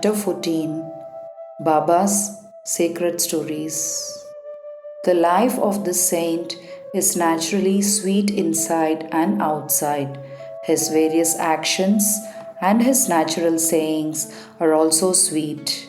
Chapter 14 Baba's Sacred Stories. The life of the saint is naturally sweet inside and outside. His various actions and his natural sayings are also sweet.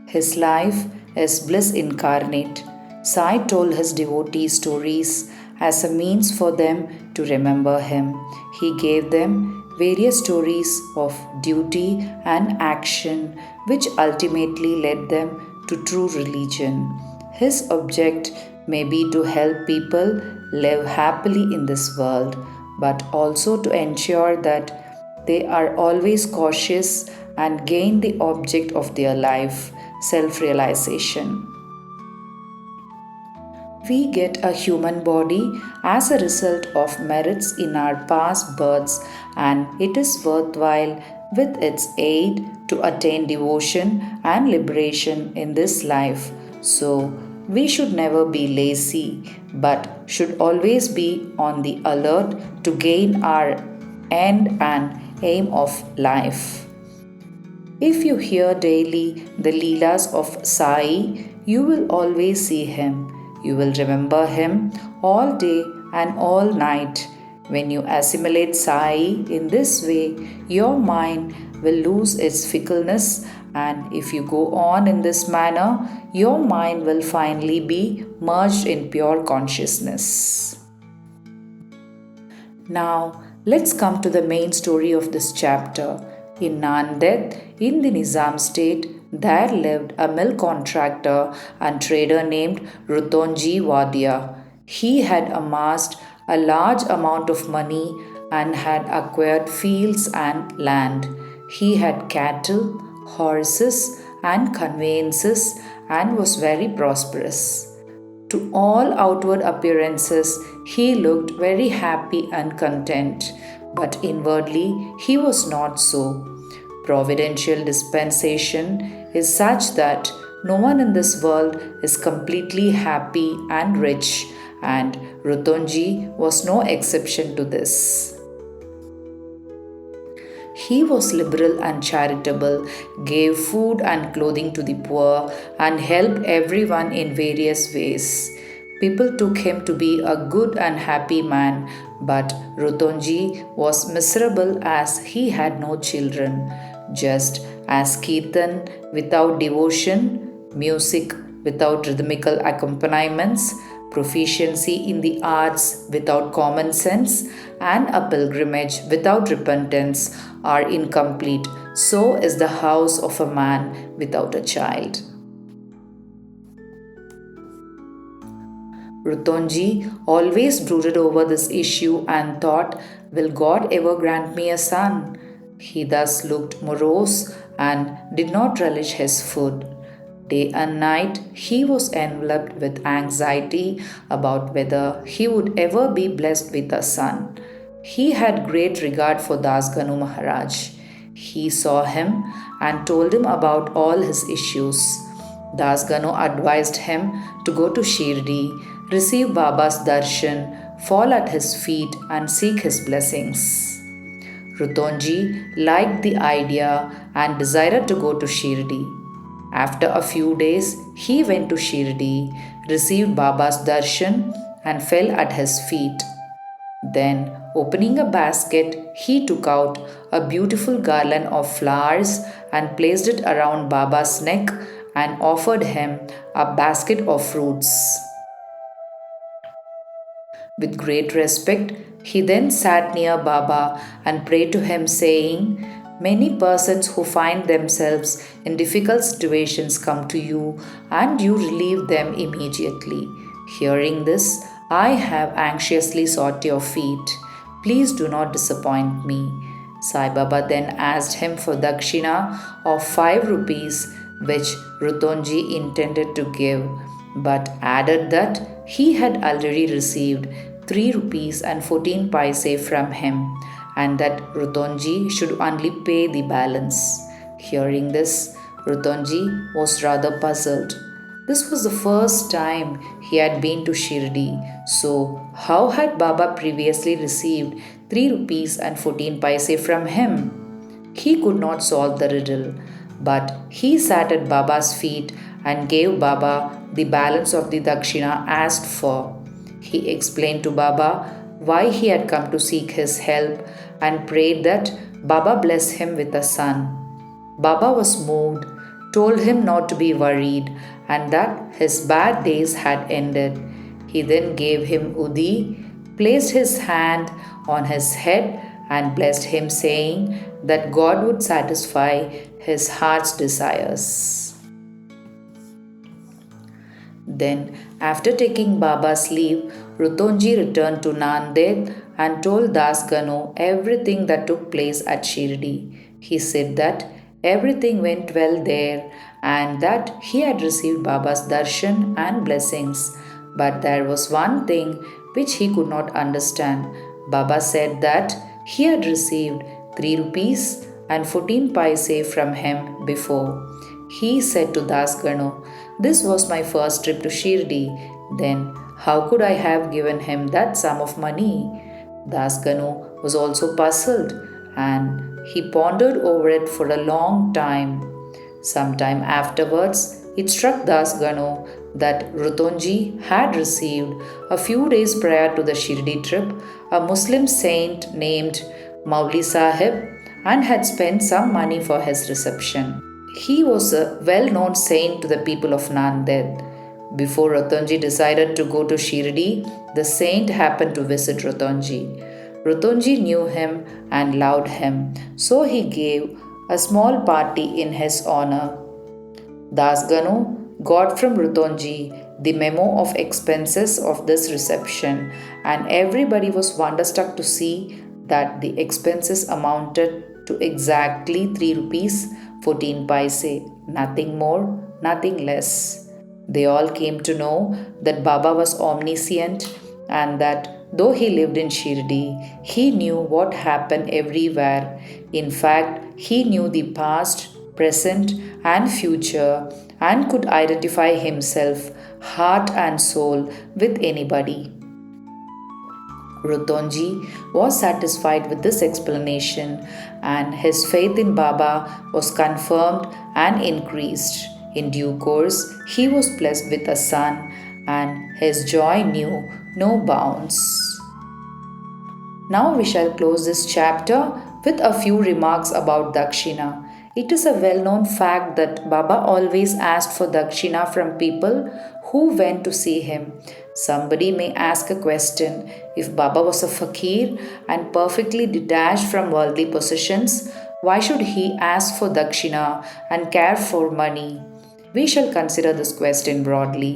His life is bliss incarnate. Sai told his devotees stories as a means for them to remember him. He gave them various stories of duty and action which ultimately led them to true religion. His object may be to help people live happily in this world, but also to ensure that they are always cautious and gain the object of their life, self realization. We get a human body as a result of merits in our past births, and it is worthwhile with its aid to attain devotion and liberation in this life. So, we should never be lazy, but should always be on the alert to gain our end and aim of life. If you hear daily the Leelas of Sai, you will always see him. You will remember him all day and all night. When you assimilate Sai in this way, your mind will lose its fickleness, and if you go on in this manner, your mind will finally be merged in pure consciousness. Now, let's come to the main story of this chapter. In Nanded, in the Nizam state, there lived a mill contractor and trader named Ruttonji Wadia. He had amassed a large amount of money and had acquired fields and land. He had cattle, horses, and conveyances and was very prosperous. To all outward appearances, he looked very happy and content, but inwardly he was not so. Providential dispensation is such that no one in this world is completely happy and rich, and Ruttonji was no exception to this. He was liberal and charitable, gave food and clothing to the poor, and helped everyone in various ways. People took him to be a good and happy man, but Ruttonji was miserable as he had no children. Just as Kirtan without devotion, music without rhythmical accompaniments, proficiency in the arts without common sense, and a pilgrimage without repentance are incomplete, so is the house of a man without a child. Ruttonji always brooded over this issue and thought, will God ever grant me a son? He thus looked morose and did not relish his food. Day and night he was enveloped with anxiety about whether he would ever be blessed with a son. He had great regard for Ganu Maharaj. He saw him and told him about all his issues. Ganu advised him to go to Shirdi, receive Baba's darshan, fall at his feet and seek his blessings. Ruttonji liked the idea and desired to go to Shirdi. After a few days, he went to Shirdi, received Baba's darshan and fell at his feet. Then, opening a basket, he took out a beautiful garland of flowers and placed it around Baba's neck and offered him a basket of fruits. With great respect, he then sat near Baba and prayed to him, saying, many persons who find themselves in difficult situations come to you and you relieve them immediately. Hearing this, I have anxiously sought your feet. Please do not disappoint me. Sai Baba then asked him for Dakshina of 5 rupees, which Ruttonji intended to give, but added that he had already received 3 rupees and 14 paise from him, and that Ruttonji should only pay the balance. Hearing this, Ruttonji was rather puzzled. This was the first time he had been to Shirdi, so how had Baba previously received 3 rupees and 14 paise from him? He could not solve the riddle. But he sat at Baba's feet and gave Baba the balance of the Dakshina asked for. He explained to Baba why he had come to seek his help and prayed that Baba bless him with a son. Baba was moved, told him not to be worried, and that his bad days had ended. He then gave him Udi, placed his hand on his head, and blessed him, saying that God would satisfy his heart's desires. Then, after taking Baba's leave, Ruttonji returned to Nanded and told Das Ganu everything that took place at Shirdi. He said that everything went well there and that he had received Baba's darshan and blessings. But there was one thing which he could not understand. Baba said that he had received 3 rupees and 14 paise from him before. He said to Das Ganu, "This was my first trip to Shirdi. Then how could I have given him that sum of money?" Das Ganu was also puzzled and he pondered over it for a long time. Sometime afterwards, it struck Das Ganu that Ruttonji had received, a few days prior to the Shirdi trip, a Muslim saint named Moulisaheb and had spent some money for his reception. He was a well known saint to the people of Nanded. Before Ruttonji decided to go to Shirdi, the saint happened to visit Ruttonji. Ruttonji knew him and loved him, so he gave a small party in his honor. Das Ganu got from Ruttonji the memo of expenses of this reception, and everybody was wonderstruck to see that the expenses amounted to exactly 3 rupees 14 paise, nothing more, nothing less. They all came to know that Baba was omniscient and that though he lived in Shirdi, he knew what happened everywhere. In fact, he knew the past, present, and future and could identify himself, heart and soul, with anybody. Ruttonji was satisfied with this explanation and his faith in Baba was confirmed and increased. In due course, he was blessed with a son and his joy knew no bounds. Now we shall close this chapter with a few remarks about Dakshina. It is a well known fact that Baba always asked for Dakshina from people who went to see him. Somebody may ask a question: if Baba was a fakir and perfectly detached from worldly possessions, why should he ask for Dakshina and care for money? We shall consider this question broadly.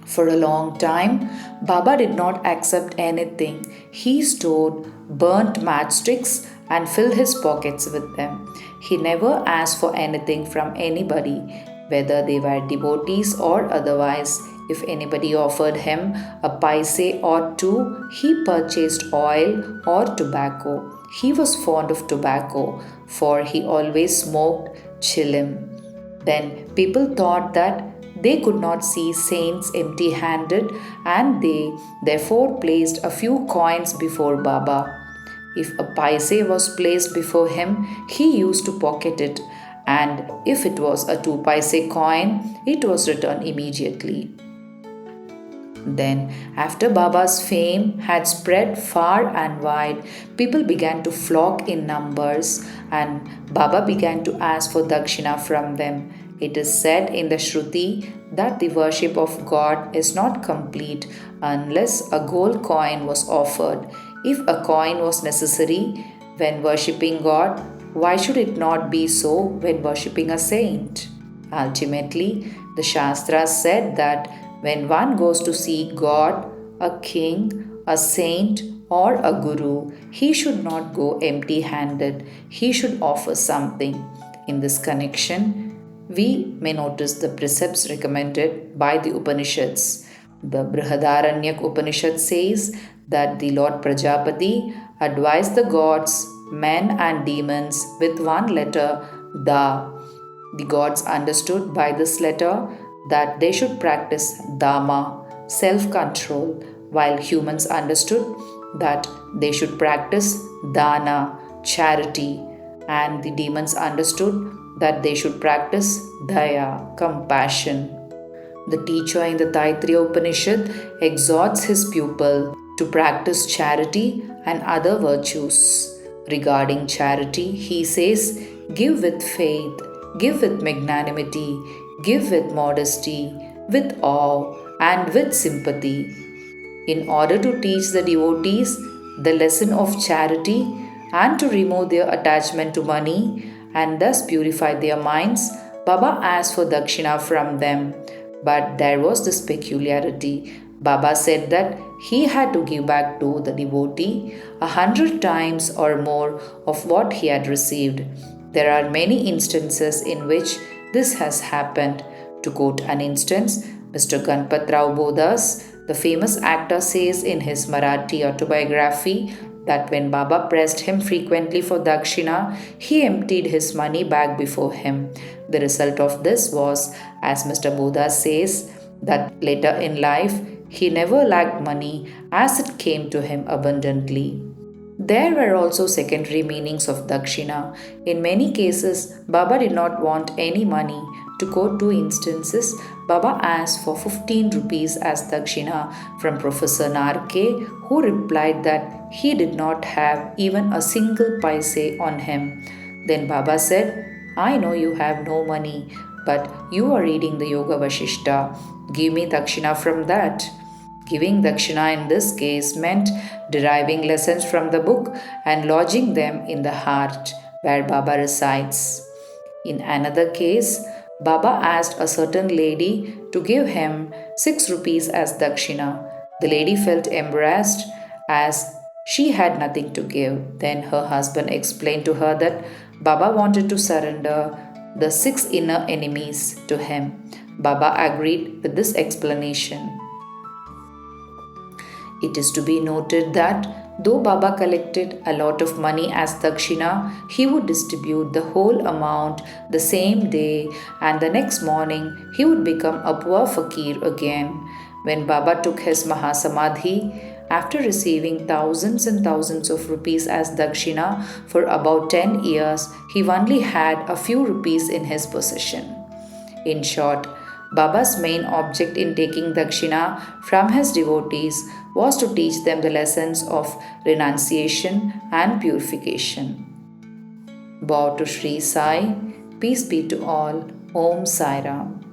For a long time, Baba did not accept anything. He stored burnt matchsticks and filled his pockets with them. He never asked for anything from anybody, whether they were devotees or otherwise. If anybody offered him a paise or two, he purchased oil or tobacco. He was fond of tobacco, for he always smoked chilim. Then people thought that they could not see saints empty handed and they therefore placed a few coins before Baba. If a paise was placed before him, he used to pocket it, and if it was a 2 paise coin, it was returned immediately. Then, after Baba's fame had spread far and wide, people began to flock in numbers, and Baba began to ask for Dakshina from them. It is said in the Shruti that the worship of God is not complete unless a gold coin was offered. If a coin was necessary when worshipping God, why should it not be so when worshipping a saint? Ultimately, the Shastras said that when one goes to see God, a king, a saint, or a guru, he should not go empty handed. He should offer something. In this connection, we may notice the precepts recommended by the Upanishads. The Brihadaranyaka Upanishad says that the Lord Prajapati advised the gods, men, and demons with one letter, Da. The gods understood by this letter that they should practice Dhamma, self control, while humans understood that they should practice Dana, charity, and the demons understood that they should practice daya, compassion. The teacher in the Taittiriya Upanishad exhorts his pupil to practice charity and other virtues. Regarding charity, he says, give with faith, give with magnanimity, give with modesty, with awe, and with sympathy. In order to teach the devotees the lesson of charity and to remove their attachment to money and thus purify their minds, Baba asked for Dakshina from them. But there was this peculiarity. Baba said that he had to give back to the devotee 100 times or more of what he had received. There are many instances in which this has happened. To quote an instance, Mr. Ganpatrao Bodas, the famous actor, says in his Marathi autobiography that when Baba pressed him frequently for Dakshina, he emptied his money bag before him. The result of this was, as Mr. Bodas says, that later in life he never lacked money as it came to him abundantly. There were also secondary meanings of Dakshina. In many cases, Baba did not want any money. To quote two instances, Baba asked for 15 rupees as Dakshina from Professor Narke, who replied that he did not have even a single paise on him. Then Baba said, I know you have no money, but you are reading the Yoga Vashishta. Give me Dakshina from that. Giving Dakshina in this case meant deriving lessons from the book and lodging them in the heart where Baba resides. In another case, Baba asked a certain lady to give him 6 rupees as Dakshina. The lady felt embarrassed as she had nothing to give. Then her husband explained to her that Baba wanted to surrender the 6 inner enemies to him. Baba agreed with this explanation. It is to be noted that though Baba collected a lot of money as Dakshina, he would distribute the whole amount the same day, and the next morning he would become a poor fakir again. When Baba took his Mahasamadhi, after receiving thousands and thousands of rupees as Dakshina for about 10 years, he only had a few rupees in his possession. In short, Baba's main object in taking Dakshina from his devotees was to teach them the lessons of renunciation and purification. Bow to Shri Sai, peace be to all. Om Sai Ram.